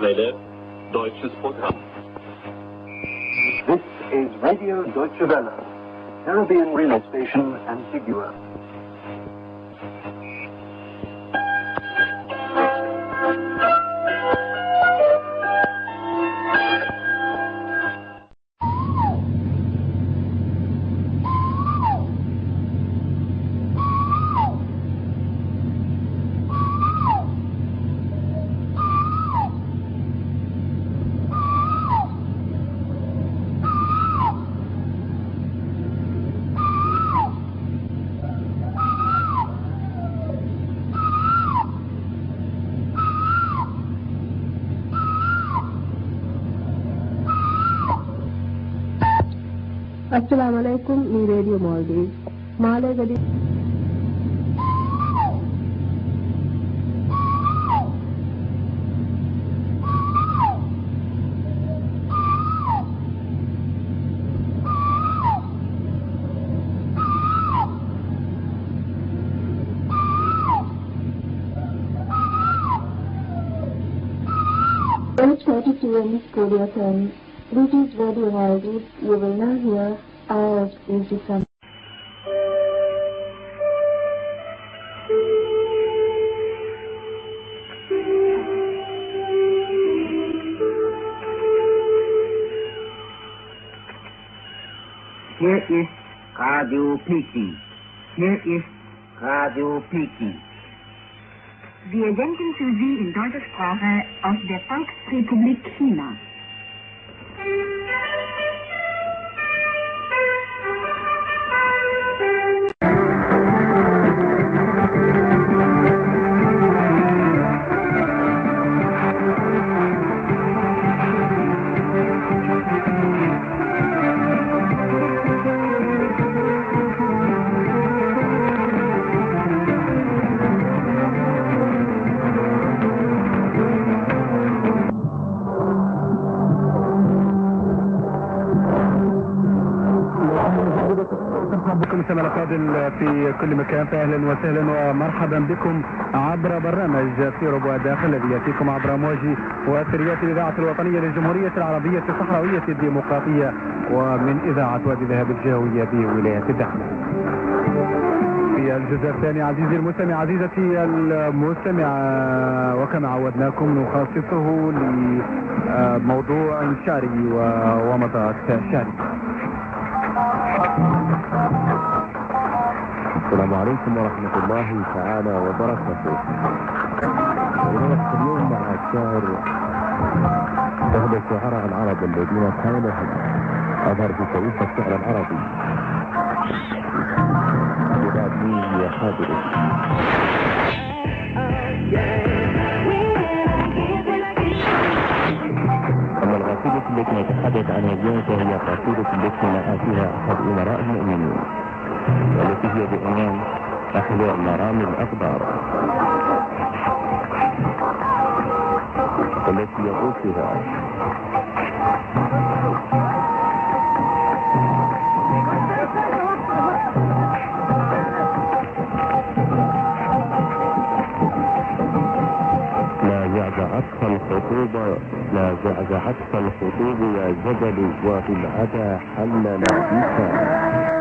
Welle, deutsches Programm. This is Radio Deutsche Welle, Caribbean Relay Station, Antigua. अस्सलाम वालेकुम मी radio Maldives माले गदी British Radio Maldives, you will now hear hours easy from. Here is Radio Peking. Here is Radio Peking. Wir senden für Sie in deutscher Sprache aus der Volksrepublik China. في كل مكان فأهلا وسهلا ومرحبا بكم عبر برنامج في ربوع الداخل الذي يأتيكم عبر موج وأثريات الإذاعة الوطنية للجمهورية العربية الصحراوية الديمقراطية ومن إذاعة وادي ذهب الجوية بولاية الدخل. في الجزء الثاني عزيزي المستمع عزيزتي المستمع وكما عودناكم نخصصه لموضوع شعري ومضات شعري. السلام عليكم ورحمة الله تعالى وبركاته. ونلقى اليوم مع الشاعر أحد الشعراء العرب الذين كانوا أظهر في تاريخ الشعر العربي. بلادي حاضر. أما القصيدة التي نتحدث عنها اليوم فهي قصيدة التي نأى فيها أحد أمراء المؤمنين. والتي هي بعنوان أحياء مرامي الأقدار والتي يقول فيها لا زعزعتك الخطوبة لا زعزعتك الخطوب يا جبل وفي العدا حلل بك.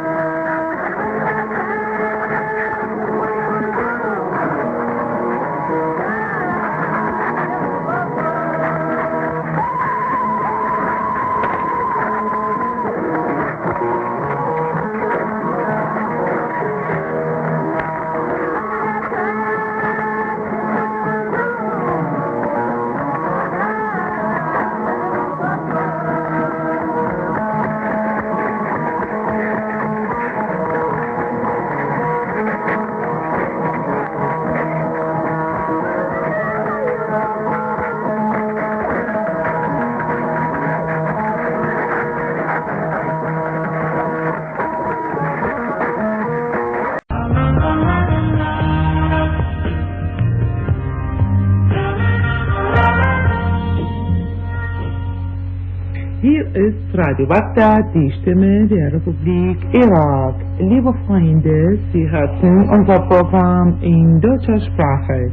ist Radio Bagdad, die Stimme der Republik Irak. Liebe Freunde, Sie hörten unser Programm in deutscher Sprache.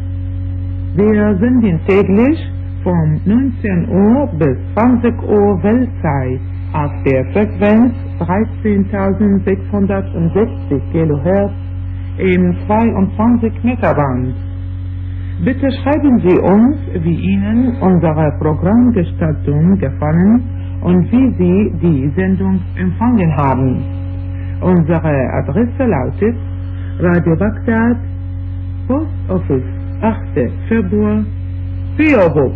Wir senden täglich vom 19 Uhr bis 20 Uhr Weltzeit auf der Frequenz 13.660 kHz im 22 Meter Band. Bitte schreiben Sie uns, wie Ihnen unsere Programmgestaltung gefallen und wie Sie die Sendung empfangen haben. Unsere Adresse lautet Radio Bagdad, Post Office 8. Februar, PO Box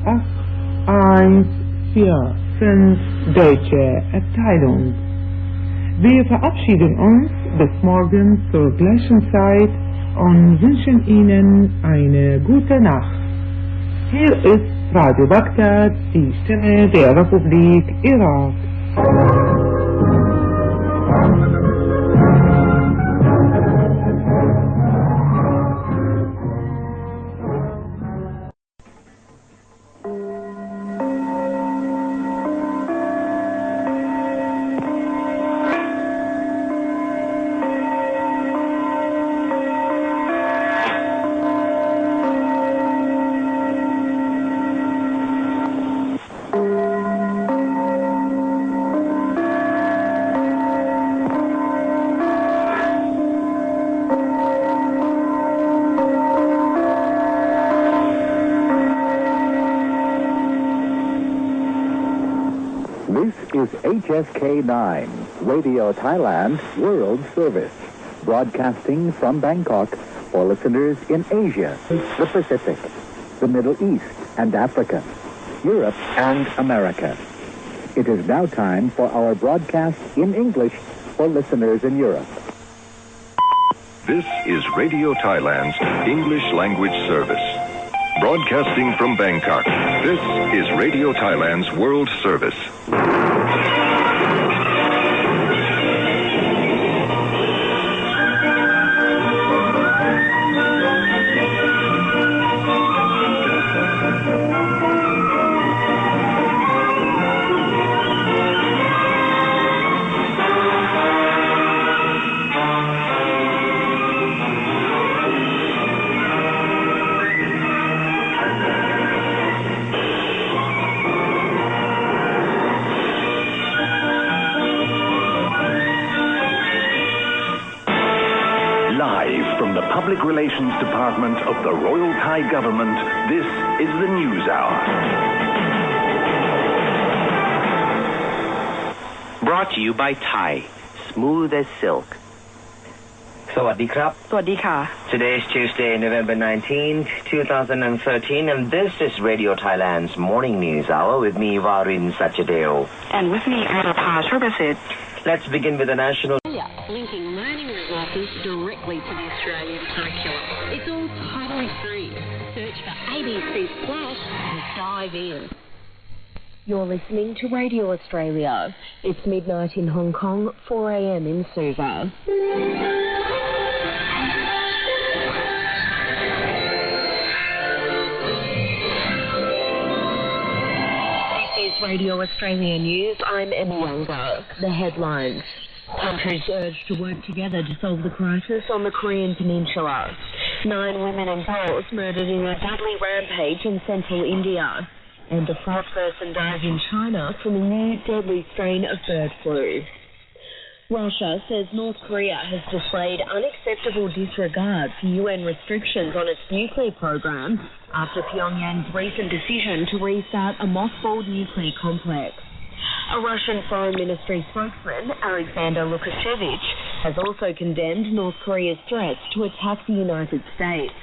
8145 Deutsche Abteilung. Wir verabschieden uns bis morgen zur gleichen Zeit und wünschen Ihnen eine gute Nacht. Hier ist Radio Bagdad, die Stimme der Republik Irak. HSK9, Radio Thailand World Service, broadcasting from Bangkok for listeners in Asia, the Pacific, the Middle East and Africa, Europe and America. It is now time for our broadcast in English for listeners in Europe. This is Radio Thailand's English language service. Broadcasting from Bangkok, this is Radio Thailand's World Service. Public Relations Department of the Royal Thai Government, this is the News Hour. Brought to you by Thai, smooth as silk. สวัสดีครับ สวัสดีค่ะ Today is Tuesday, November 19th, 2013, and this is Radio Thailand's Morning News Hour with me, Varin Sachadeo. And with me, Adapa Sharbasit. Let's begin with the national... linking learning resources directly to the Australian curriculum. It's all totally free. Search for ABC Splash and dive in. You're listening to Radio Australia. It's midnight in Hong Kong, 4 a.m. in Suva. This is Radio Australia News. I'm Emma Younger. The headlines. Countries urge to work together to solve the crisis on the Korean Peninsula. 9 women and girls murdered in a deadly rampage in central India. And a 4th person dies in China from a new deadly strain of bird flu. Russia says North Korea has displayed unacceptable disregard for UN restrictions on its nuclear program after Pyongyang's recent decision to restart a mothballed nuclear complex. A Russian Foreign Ministry spokesman, Alexander Lukashevich, has also condemned North Korea's threats to attack the United States.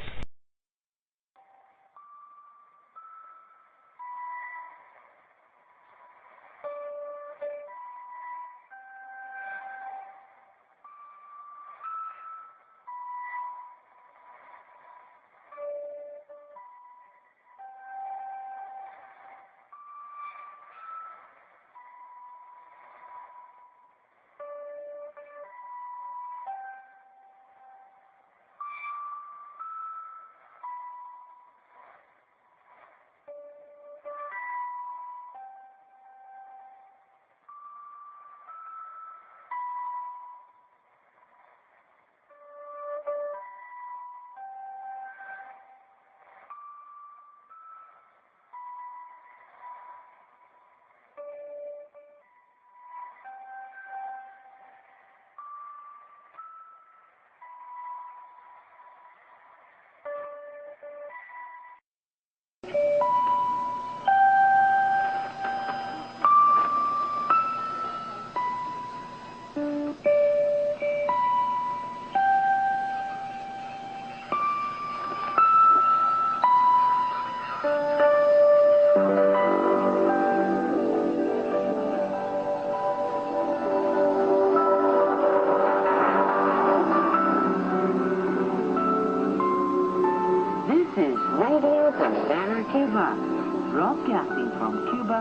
America, broadcasting from Cuba,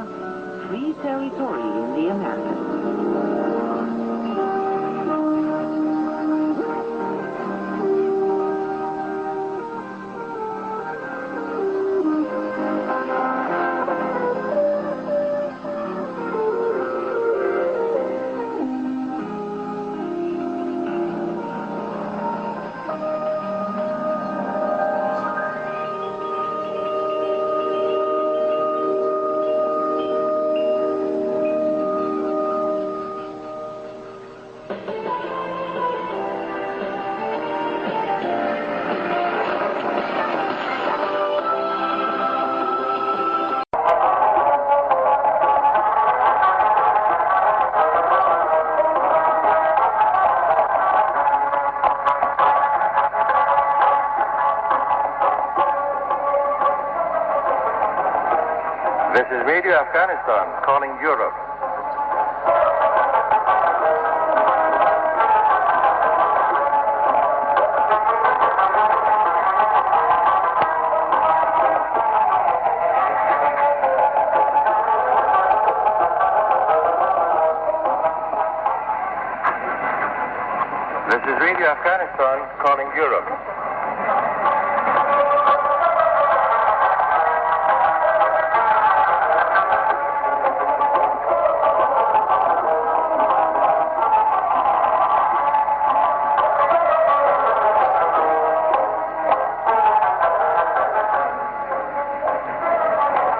free territory in the Americas. This is Radio Afghanistan calling Europe. This is Radio Afghanistan calling Europe.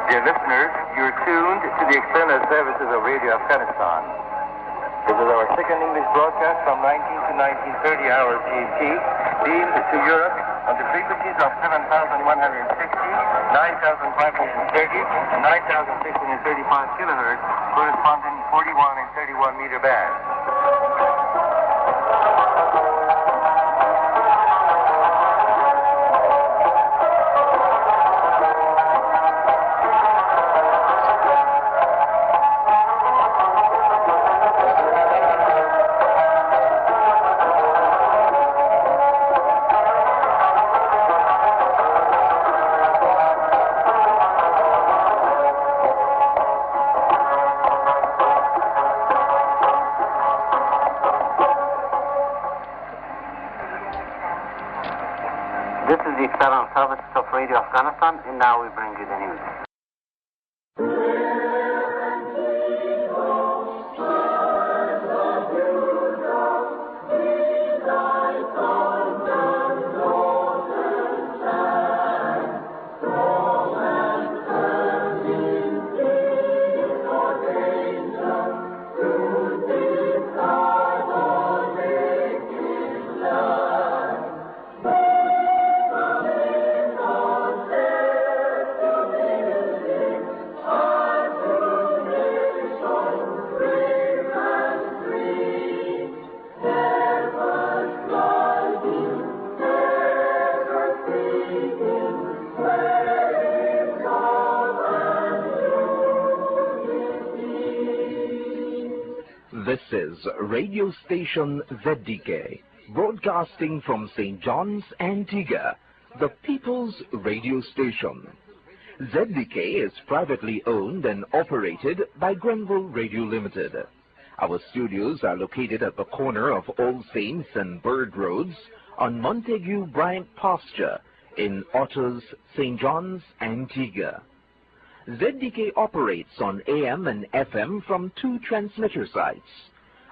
Dear listeners, you're tuned to the external services of Radio Afghanistan. This is our second English broadcast from 19 to 19:30 hours GMT, beamed to Europe on the frequencies of 7,160, 9,530, and 9,635 kilohertz, corresponding 41 and 31 meter bands. This is the external service of Radio Afghanistan, and now we bring you the news. This is radio station ZDK, broadcasting from St. John's, Antigua, the People's Radio Station. ZDK is privately owned and operated by Grenville Radio Limited. Our studios are located at the corner of All Saints and Bird Roads on Montague Bryant Pasture in Otters, St. John's, Antigua. ZDK operates on AM and FM from 2 transmitter sites.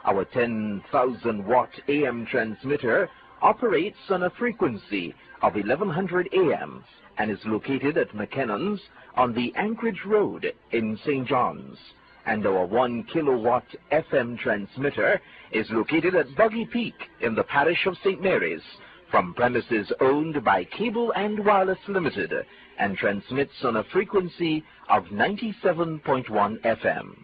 Our 10,000-watt AM transmitter operates on a frequency of 1100 AM and is located at McKennon's on the Anchorage Road in St. John's. And our 1-kilowatt FM transmitter is located at Buggy Peak in the parish of St. Mary's, from premises owned by Cable and Wireless Limited, and transmits on a frequency of 97.1 FM.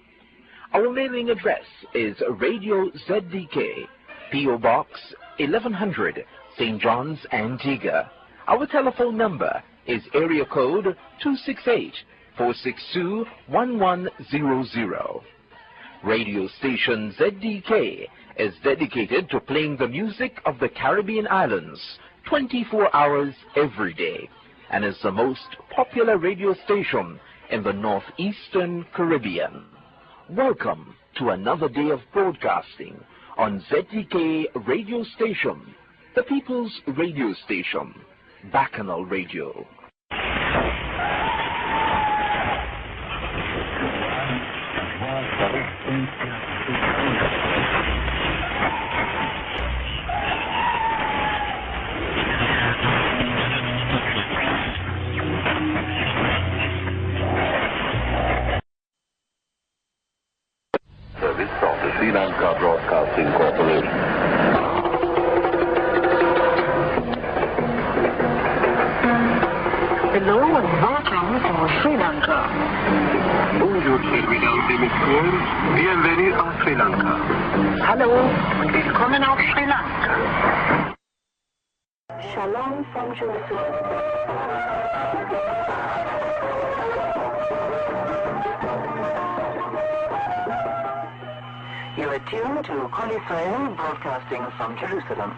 Our mailing address is Radio ZDK, P.O. Box 1100, St. John's, Antigua. Our telephone number is area code 268-462-1100. Radio station ZDK is dedicated to playing the music of the Caribbean islands 24 hours every day. and is the most popular radio station in the northeastern Caribbean. Welcome to another day of broadcasting on ZDK Radio Station, the People's Radio Station, Bacchanal Radio. Service of the Sri Lanka Broadcasting Corporation. Hello and welcome to Sri Lanka. Bonjour, mesdames et messieurs. Bienvenue à Sri Lanka. Hallo und willkommen auf Sri Lanka. Shalom from Jerusalem. You are tuned to Kindest broadcasting from Jerusalem.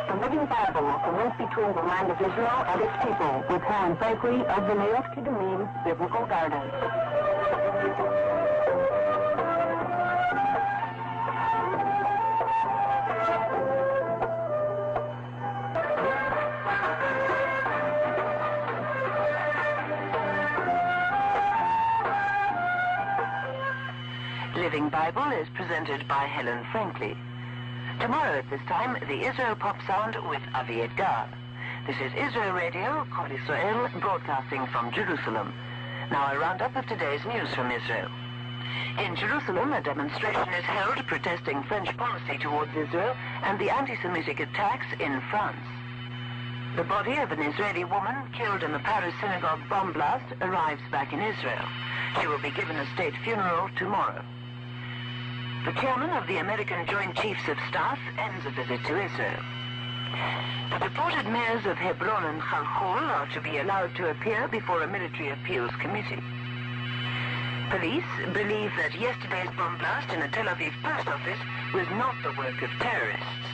The Living Bible, the link between the land of Israel and its people, with Helen Bakery of the New York Kedemim Biblical Gardens. Living Bible is presented by Helen Franklin. Tomorrow at this time, the Israel Pop Sound with Avi Edgar. This is Israel Radio, Kol Israel, broadcasting from Jerusalem. Now a roundup of today's news from Israel. In Jerusalem, a demonstration is held protesting French policy towards Israel and the anti-Semitic attacks in France. The body of an Israeli woman killed in the Paris synagogue bomb blast arrives back in Israel. She will be given a state funeral tomorrow. The chairman of the American Joint Chiefs of Staff ends a visit to Israel. The deported mayors of Hebron and Khalkhul are to be allowed to appear before a military appeals committee. Police believe that yesterday's bomb blast in a Tel Aviv post office was not the work of terrorists.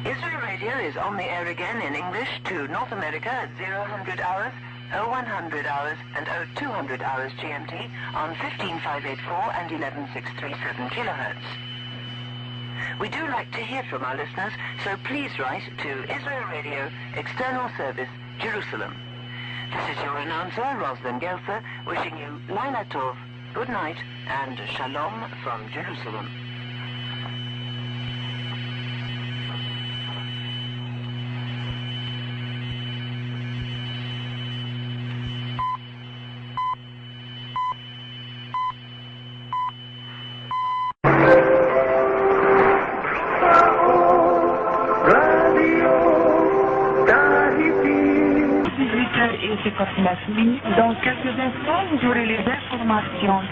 Israel Radio is on the air again in English to North America at 0100 hours, 0100 hours and 0200 hours GMT on 15584 and 11637 kilohertz. We do like to hear from our listeners, so please write to Israel Radio, External Service, Jerusalem. This is your announcer, Rosalind Gelser, wishing you Laila Tov, good night, and Shalom from Jerusalem. Dans quelques instants, vous aurez les informations.